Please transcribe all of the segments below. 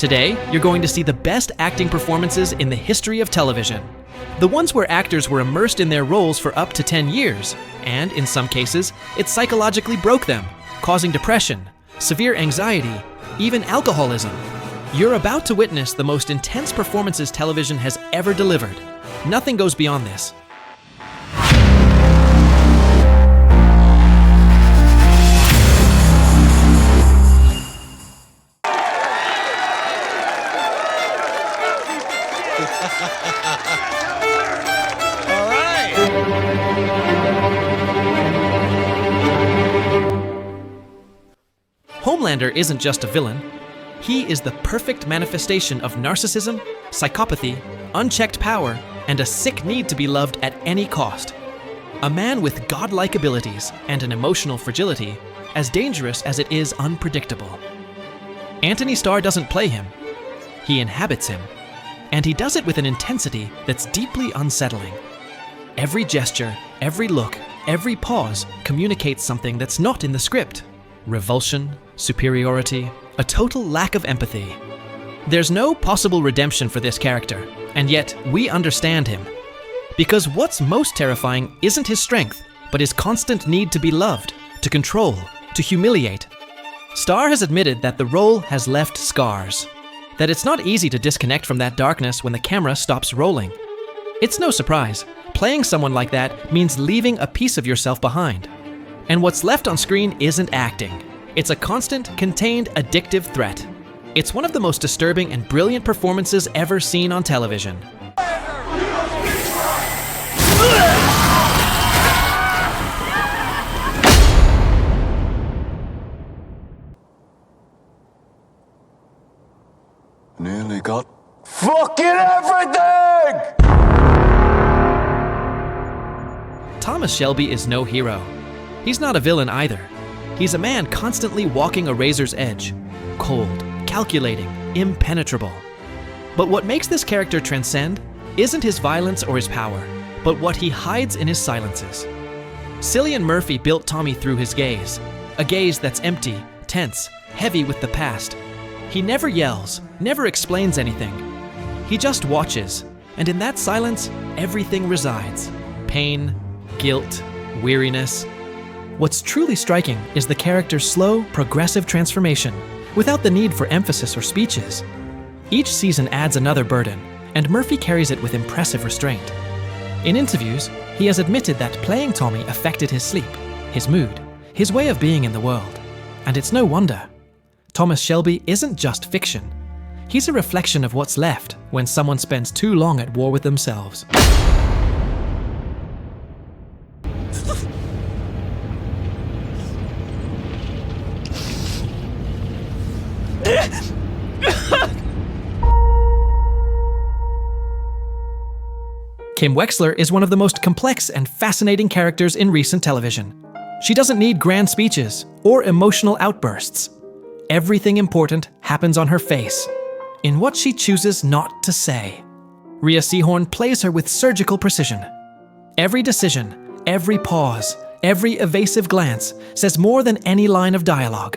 Today, you're going to see the best acting performances in the history of television. The ones where actors were immersed in their roles for up to 10 years, and in some cases, it psychologically broke them, causing depression, severe anxiety, even alcoholism. You're about to witness the most intense performances television has ever delivered. Nothing goes beyond this. All right. Homelander isn't just a villain. He is the perfect manifestation of narcissism, psychopathy, unchecked power, and a sick need to be loved at any cost. A man with godlike abilities and an emotional fragility, as dangerous as it is unpredictable. Anthony Starr doesn't play him. He inhabits him. And he does it with an intensity that's deeply unsettling. Every gesture, every look, every pause communicates something that's not in the script. Revulsion, superiority, a total lack of empathy. There's no possible redemption for this character, and yet we understand him. Because what's most terrifying isn't his strength, but his constant need to be loved, to control, to humiliate. Starr has admitted that the role has left scars. That it's not easy to disconnect from that darkness when the camera stops rolling. It's no surprise. Playing someone like that means leaving a piece of yourself behind. And what's left on screen isn't acting. It's a constant, contained, addictive threat. It's one of the most disturbing and brilliant performances ever seen on television. Nearly got fucking everything! Thomas Shelby is no hero. He's not a villain either. He's a man constantly walking a razor's edge. Cold, calculating, impenetrable. But what makes this character transcend isn't his violence or his power, but what he hides in his silences. Cilian Murphy built Tommy through his gaze. A gaze that's empty, tense, heavy with the past. He never yells, never explains anything. He just watches, and in that silence, everything resides. Pain, guilt, weariness. What's truly striking is the character's slow, progressive transformation, without the need for emphasis or speeches. Each season adds another burden, and Murphy carries it with impressive restraint. In interviews, he has admitted that playing Tommy affected his sleep, his mood, his way of being in the world. And it's no wonder. Thomas Shelby isn't just fiction. He's a reflection of what's left when someone spends too long at war with themselves. Kim Wexler is one of the most complex and fascinating characters in recent television. She doesn't need grand speeches or emotional outbursts. Everything important happens on her face, in what she chooses not to say. Rhea Seehorn plays her with surgical precision. Every decision, every pause, every evasive glance says more than any line of dialogue.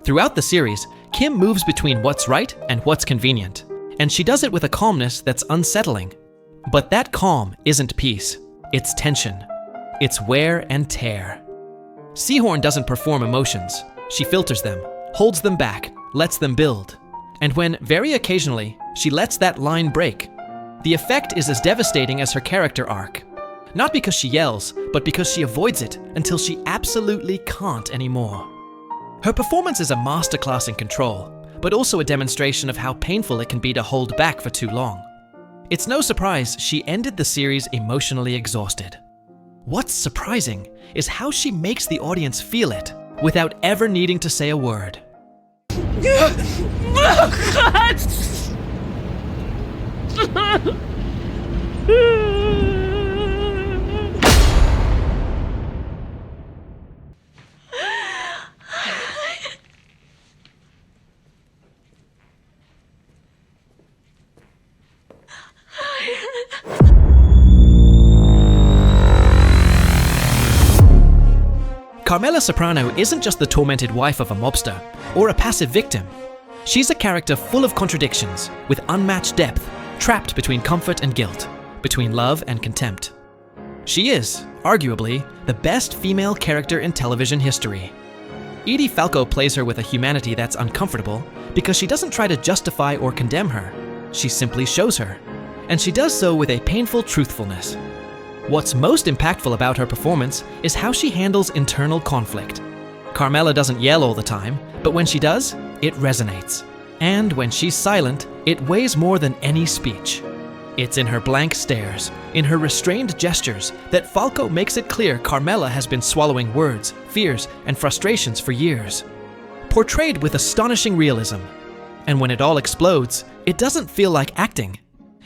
Throughout the series, Kim moves between what's right and what's convenient, and she does it with a calmness that's unsettling. But that calm isn't peace, it's tension. It's wear and tear. Seehorn doesn't perform emotions, she filters them, holds them back, lets them build. And when, very occasionally, she lets that line break, the effect is as devastating as her character arc. Not because she yells, but because she avoids it until she absolutely can't anymore. Her performance is a masterclass in control, but also a demonstration of how painful it can be to hold back for too long. It's no surprise she ended the series emotionally exhausted. What's surprising is how she makes the audience feel it without ever needing to say a word. Carmela Soprano isn't just the tormented wife of a mobster or a passive victim. She's a character full of contradictions, with unmatched depth, trapped between comfort and guilt, between love and contempt. She is, arguably, the best female character in television history. Edie Falco plays her with a humanity that's uncomfortable because she doesn't try to justify or condemn her. She simply shows her, and she does so with a painful truthfulness. What's most impactful about her performance is how she handles internal conflict. Carmela doesn't yell all the time, but when she does, it resonates. And when she's silent, it weighs more than any speech. It's in her blank stares, in her restrained gestures, that Falco makes it clear Carmela has been swallowing words, fears, and frustrations for years. Portrayed with astonishing realism. And when it all explodes, it doesn't feel like acting.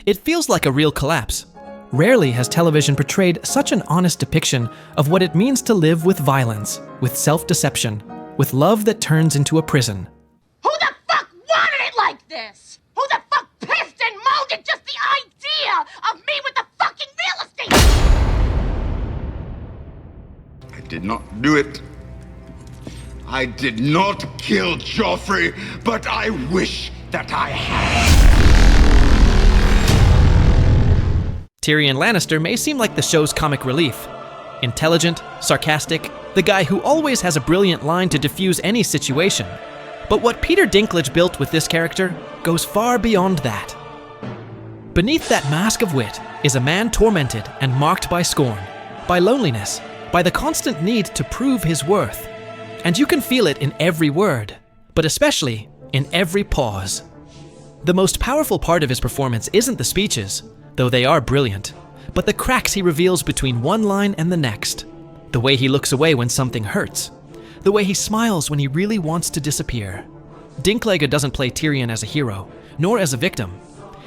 It feels like a real collapse. Rarely has television portrayed such an honest depiction of what it means to live with violence, with self-deception, with love that turns into a prison. Who the fuck wanted it like this? Who the fuck pissed and moaned at just the idea of me with the fucking real estate? I did not do it. I did not kill Joffrey, but I wish that I had. Tyrion Lannister may seem like the show's comic relief. Intelligent, sarcastic, the guy who always has a brilliant line to diffuse any situation. But what Peter Dinklage built with this character goes far beyond that. Beneath that mask of wit is a man tormented and marked by scorn, by loneliness, by the constant need to prove his worth. And you can feel it in every word, but especially in every pause. The most powerful part of his performance isn't the speeches, though they are brilliant, but the cracks he reveals between one line and the next. The way he looks away when something hurts. The way he smiles when he really wants to disappear. Dinklage doesn't play Tyrion as a hero, nor as a victim.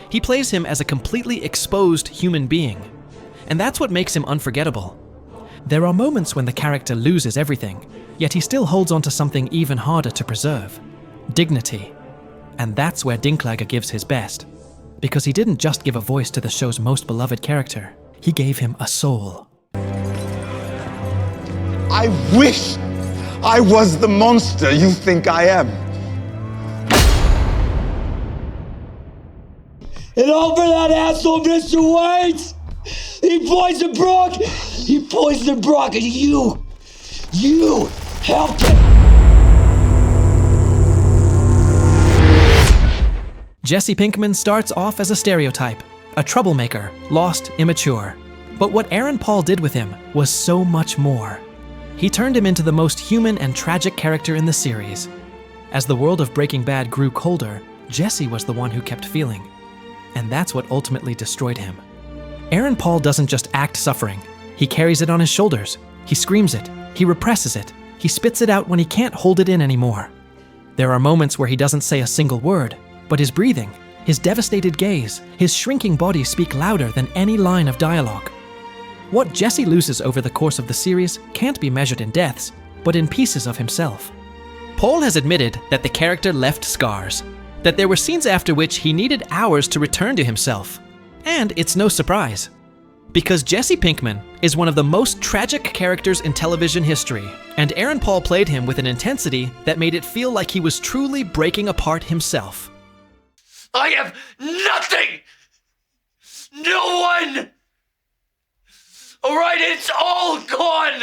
He plays him as a completely exposed human being. And that's what makes him unforgettable. There are moments when the character loses everything, yet he still holds on to something even harder to preserve. Dignity. And that's where Dinklage gives his best. Because he didn't just give a voice to the show's most beloved character, he gave him a soul. I wish I was the monster you think I am. And all for that asshole, Mr. White! He poisoned Brock! He poisoned Brock, and you helped him! Jesse Pinkman starts off as a stereotype, a troublemaker, lost, immature. But what Aaron Paul did with him was so much more. He turned him into the most human and tragic character in the series. As the world of Breaking Bad grew colder, Jesse was the one who kept feeling. And that's what ultimately destroyed him. Aaron Paul doesn't just act suffering. He carries it on his shoulders. He screams it. He represses it. He spits it out when he can't hold it in anymore. There are moments where he doesn't say a single word, but his breathing, his devastated gaze, his shrinking body speak louder than any line of dialogue. What Jesse loses over the course of the series can't be measured in deaths, but in pieces of himself. Paul has admitted that the character left scars, that there were scenes after which he needed hours to return to himself. And it's no surprise, because Jesse Pinkman is one of the most tragic characters in television history, and Aaron Paul played him with an intensity that made it feel like he was truly breaking apart himself. I have nothing! No one! Alright, it's all gone!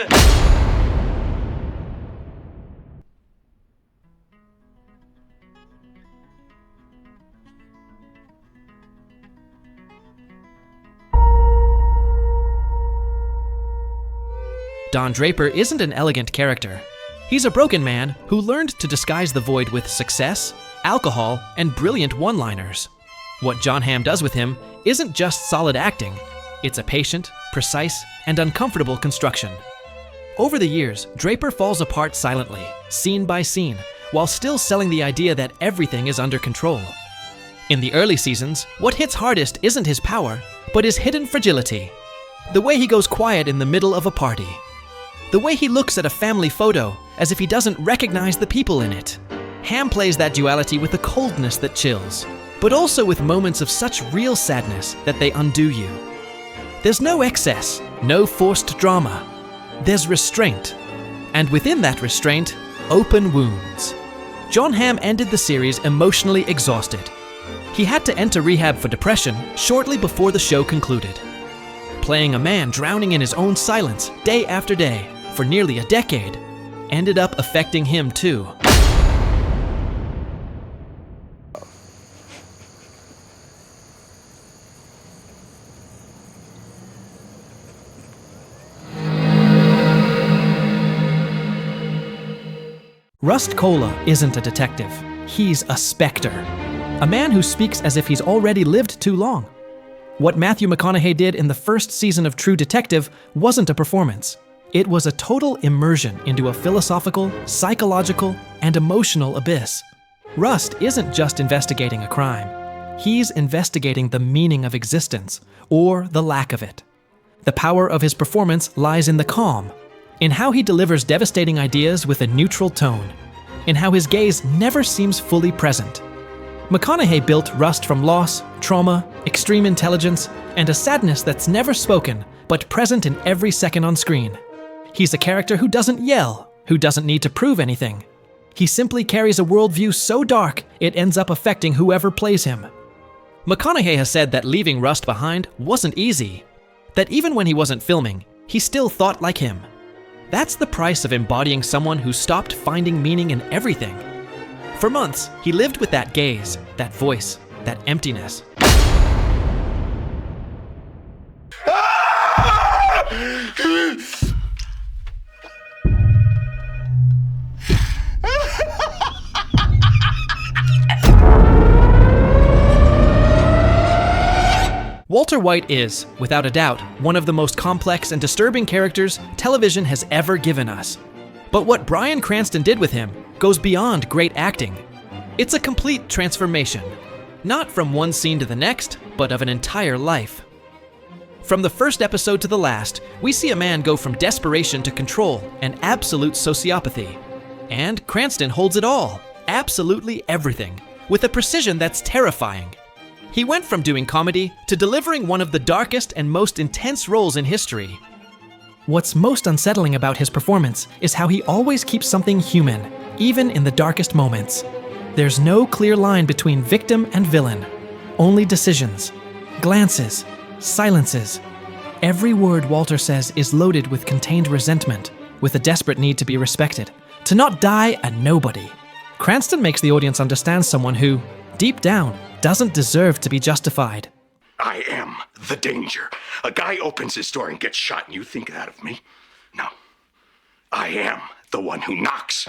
Don Draper isn't an elegant character. He's a broken man who learned to disguise the void with success, alcohol, and brilliant one-liners. What Jon Hamm does with him isn't just solid acting, it's a patient, precise, and uncomfortable construction. Over the years, Draper falls apart silently, scene by scene, while still selling the idea that everything is under control. In the early seasons, what hits hardest isn't his power, but his hidden fragility. The way he goes quiet in the middle of a party. The way he looks at a family photo as if he doesn't recognize the people in it. Hamm plays that duality with a coldness that chills, but also with moments of such real sadness that they undo you. There's no excess, no forced drama. There's restraint. And within that restraint, open wounds. Jon Hamm ended the series emotionally exhausted. He had to enter rehab for depression shortly before the show concluded. Playing a man drowning in his own silence day after day for nearly a decade ended up affecting him too. Rust Cohle isn't a detective. He's a specter. A man who speaks as if he's already lived too long. What Mathew McConaughey did in the first season of True Detective wasn't a performance. It was a total immersion into a philosophical, psychological, and emotional abyss. Rust isn't just investigating a crime. He's investigating the meaning of existence, or the lack of it. The power of his performance lies in the calm, in how he delivers devastating ideas with a neutral tone, in how his gaze never seems fully present. McConaughey built Rust from loss, trauma, extreme intelligence, and a sadness that's never spoken, but present in every second on screen. He's a character who doesn't yell, who doesn't need to prove anything. He simply carries a worldview so dark, it ends up affecting whoever plays him. McConaughey has said that leaving Rust behind wasn't easy, that even when he wasn't filming, he still thought like him. That's the price of embodying someone who stopped finding meaning in everything. For months, he lived with that gaze, that voice, that emptiness. Walter White is, without a doubt, one of the most complex and disturbing characters television has ever given us. But what Bryan Cranston did with him goes beyond great acting. It's a complete transformation, not from one scene to the next, but of an entire life. From the first episode to the last, we see a man go from desperation to control and absolute sociopathy. And Cranston holds it all, absolutely everything, with a precision that's terrifying. He went from doing comedy to delivering one of the darkest and most intense roles in history. What's most unsettling about his performance is how he always keeps something human, even in the darkest moments. There's no clear line between victim and villain. Only decisions, glances, silences. Every word Walter says is loaded with contained resentment, with a desperate need to be respected, to not die a nobody. Cranston makes the audience understand someone who, deep down, doesn't deserve to be justified. I am the danger. A guy opens his door and gets shot, and you think that of me? No. I am the one who knocks.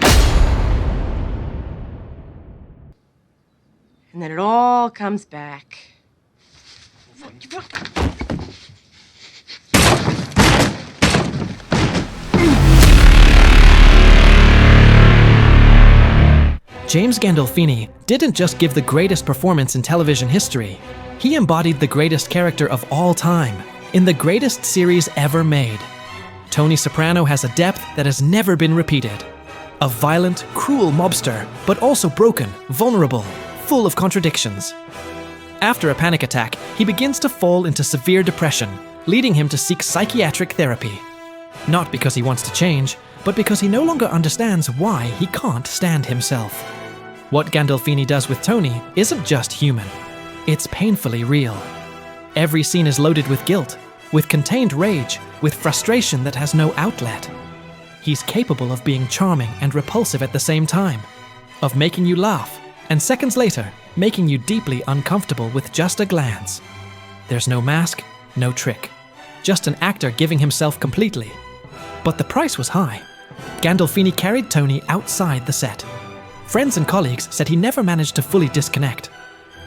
And then it all comes back. James Gandolfini didn't just give the greatest performance in television history. He embodied the greatest character of all time, in the greatest series ever made. Tony Soprano has a depth that has never been repeated. A violent, cruel mobster, but also broken, vulnerable, full of contradictions. After a panic attack, he begins to fall into severe depression, leading him to seek psychiatric therapy. Not because he wants to change, but because he no longer understands why he can't stand himself. What Gandolfini does with Tony isn't just human. It's painfully real. Every scene is loaded with guilt, with contained rage, with frustration that has no outlet. He's capable of being charming and repulsive at the same time, of making you laugh, and seconds later, making you deeply uncomfortable with just a glance. There's no mask, no trick. Just an actor giving himself completely. But the price was high. Gandolfini carried Tony outside the set. Friends and colleagues said he never managed to fully disconnect.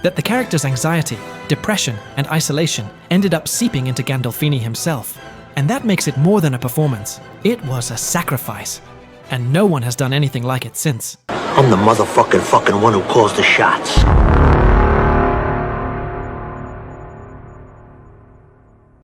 That the character's anxiety, depression, and isolation ended up seeping into Gandolfini himself. And that makes it more than a performance. It was a sacrifice. And no one has done anything like it since. I'm the motherfucking one who calls the shots.